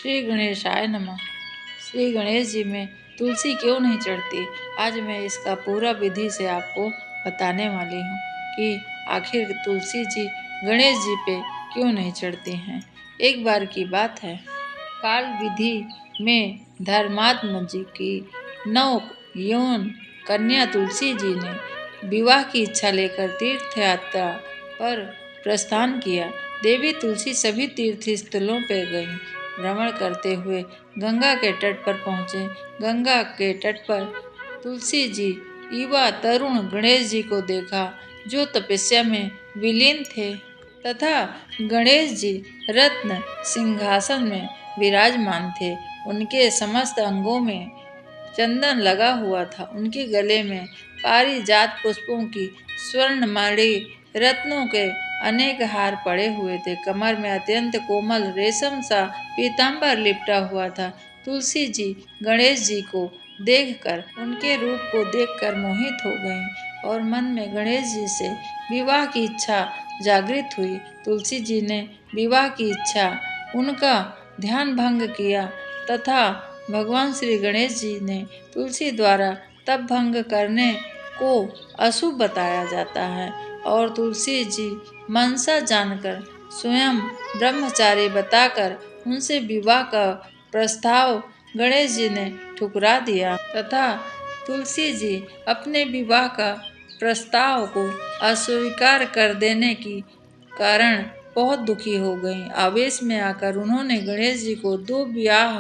श्री गणेशाय नमः। श्री गणेश जी में तुलसी क्यों नहीं चढ़ती, आज मैं इसका पूरा विधि से आपको बताने वाली हूँ कि आखिर तुलसी जी गणेश जी पे क्यों नहीं चढ़ती हैं। एक बार की बात है, काल विधि में धर्मात्म जी की 9 यौन कन्या तुलसी जी ने विवाह की इच्छा लेकर तीर्थ यात्रा पर प्रस्थान किया। देवी तुलसी सभी तीर्थ स्थलों पर गईं। भ्रमण करते हुए गंगा के तट पर पहुँचे। गंगा के तट पर तुलसी जी युवा तरुण गणेश जी को देखा, जो तपस्या में विलीन थे तथा गणेश जी रत्न सिंहासन में विराजमान थे। उनके समस्त अंगों में चंदन लगा हुआ था। उनके गले में पारिजात पुष्पों की स्वर्णमणि रत्नों के अनेक हार पड़े हुए थे। कमर में अत्यंत कोमल रेशम सा पीताम्बर लिपटा हुआ था। तुलसी जी गणेश जी को देखकर, उनके रूप को देखकर मोहित हो गईं और मन में गणेश जी से विवाह की इच्छा जागृत हुई। तुलसी जी ने विवाह की इच्छा उनका ध्यान भंग किया तथा भगवान श्री गणेश जी ने तुलसी द्वारा तप भंग करने को अशुभ बताया जाता है और तुलसी जी मनसा जानकर स्वयं ब्रह्मचारी बताकर उनसे विवाह का प्रस्ताव गणेश जी ने ठुकरा दिया तथा तुलसी जी अपने विवाह का प्रस्ताव को अस्वीकार कर देने की कारण बहुत दुखी हो गईं। आवेश में आकर उन्होंने गणेश जी को 2 विवाह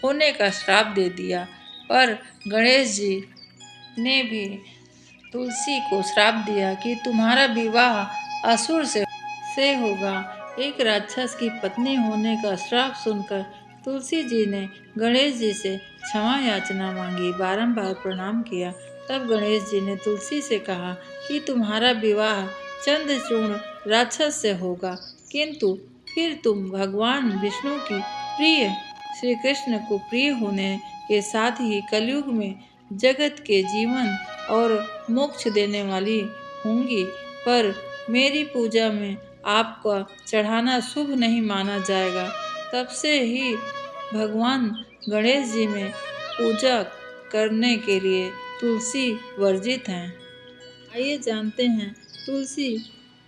होने का श्राप दे दिया, पर गणेश जी ने भी तुलसी को श्राप दिया कि तुम्हारा विवाह असुर से होगा। एक राक्षस की पत्नी होने का श्राप सुनकर तुलसी जी ने गणेश जी से क्षमा याचना मांगी, बारंबार प्रणाम किया। तब गणेश जी ने तुलसी से कहा कि तुम्हारा विवाह चंद्रचूर्ण राक्षस से होगा, किंतु फिर तुम भगवान विष्णु की प्रिय श्री कृष्ण को प्रिय होने के साथ ही कलयुग में जगत के जीवन और मोक्ष देने वाली होंगी। पर मेरी पूजा में आपका चढ़ाना शुभ नहीं माना जाएगा। तब से ही भगवान गणेश जी में पूजा करने के लिए तुलसी वर्जित हैं। आइए जानते हैं तुलसी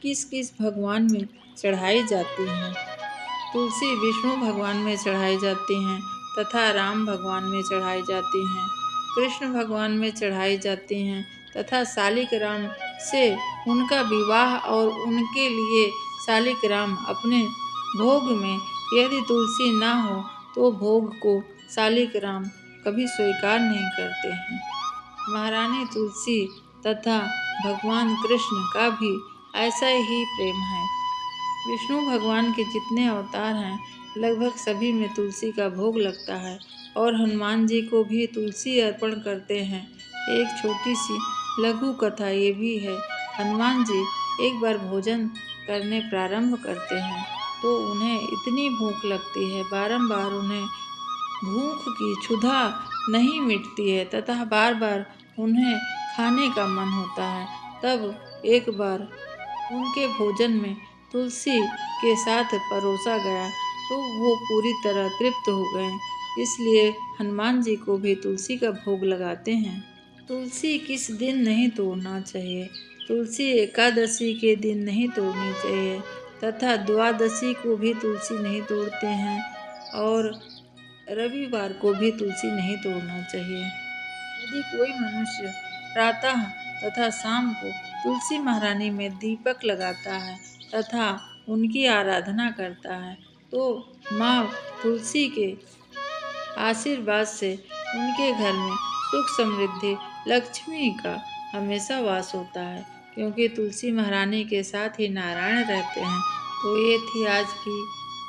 किस किस भगवान में चढ़ाई जाती हैं। तुलसी विष्णु भगवान में चढ़ाई जाती हैं तथा राम भगवान में चढ़ाई जाती हैं, कृष्ण भगवान में चढ़ाई जाती हैं तथा शालिग्राम से उनका विवाह और उनके लिए शालिग्राम अपने भोग में, यदि तुलसी ना हो तो भोग को शालिग्राम कभी स्वीकार नहीं करते हैं। महारानी तुलसी तथा भगवान कृष्ण का भी ऐसा ही प्रेम है। विष्णु भगवान के जितने अवतार हैं, लगभग सभी में तुलसी का भोग लगता है और हनुमान जी को भी तुलसी अर्पण करते हैं। एक छोटी सी लघु कथा ये भी है। हनुमान जी एक बार भोजन करने प्रारंभ करते हैं तो उन्हें इतनी भूख लगती है, बारंबार उन्हें भूख की क्षुधा नहीं मिटती है तथा बार बार उन्हें खाने का मन होता है। तब एक बार उनके भोजन में तुलसी के साथ परोसा गया तो वो पूरी तरह तृप्त हो गए। इसलिए हनुमान जी को भी तुलसी का भोग लगाते हैं। तुलसी किस दिन नहीं तोड़ना चाहिए। तुलसी एकादशी के दिन नहीं तोड़नी चाहिए तथा द्वादशी को भी तुलसी नहीं तोड़ते हैं और रविवार को भी तुलसी नहीं तोड़ना चाहिए। यदि कोई मनुष्य प्रातः तथा शाम को तुलसी महारानी में दीपक लगाता है तथा उनकी आराधना करता है तो माँ तुलसी के आशीर्वाद से उनके घर में सुख समृद्धि लक्ष्मी का हमेशा वास होता है, क्योंकि तुलसी महारानी के साथ ही नारायण रहते हैं। तो ये थी आज की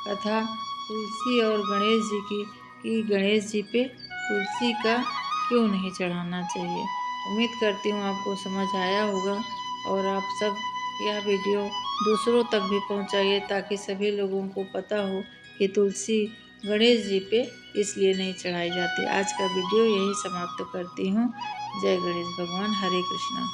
कथा तुलसी और गणेश जी की, कि गणेश जी पे तुलसी का क्यों नहीं चढ़ाना चाहिए। उम्मीद करती हूँ आपको समझ आया होगा और आप सब यह वीडियो दूसरों तक भी पहुँचाइए ताकि सभी लोगों को पता हो कि तुलसी गणेश जी पे इसलिए नहीं चढ़ाई जाती। आज का वीडियो यही समाप्त करती हूँ। जय गणेश भगवान, हरे कृष्णा।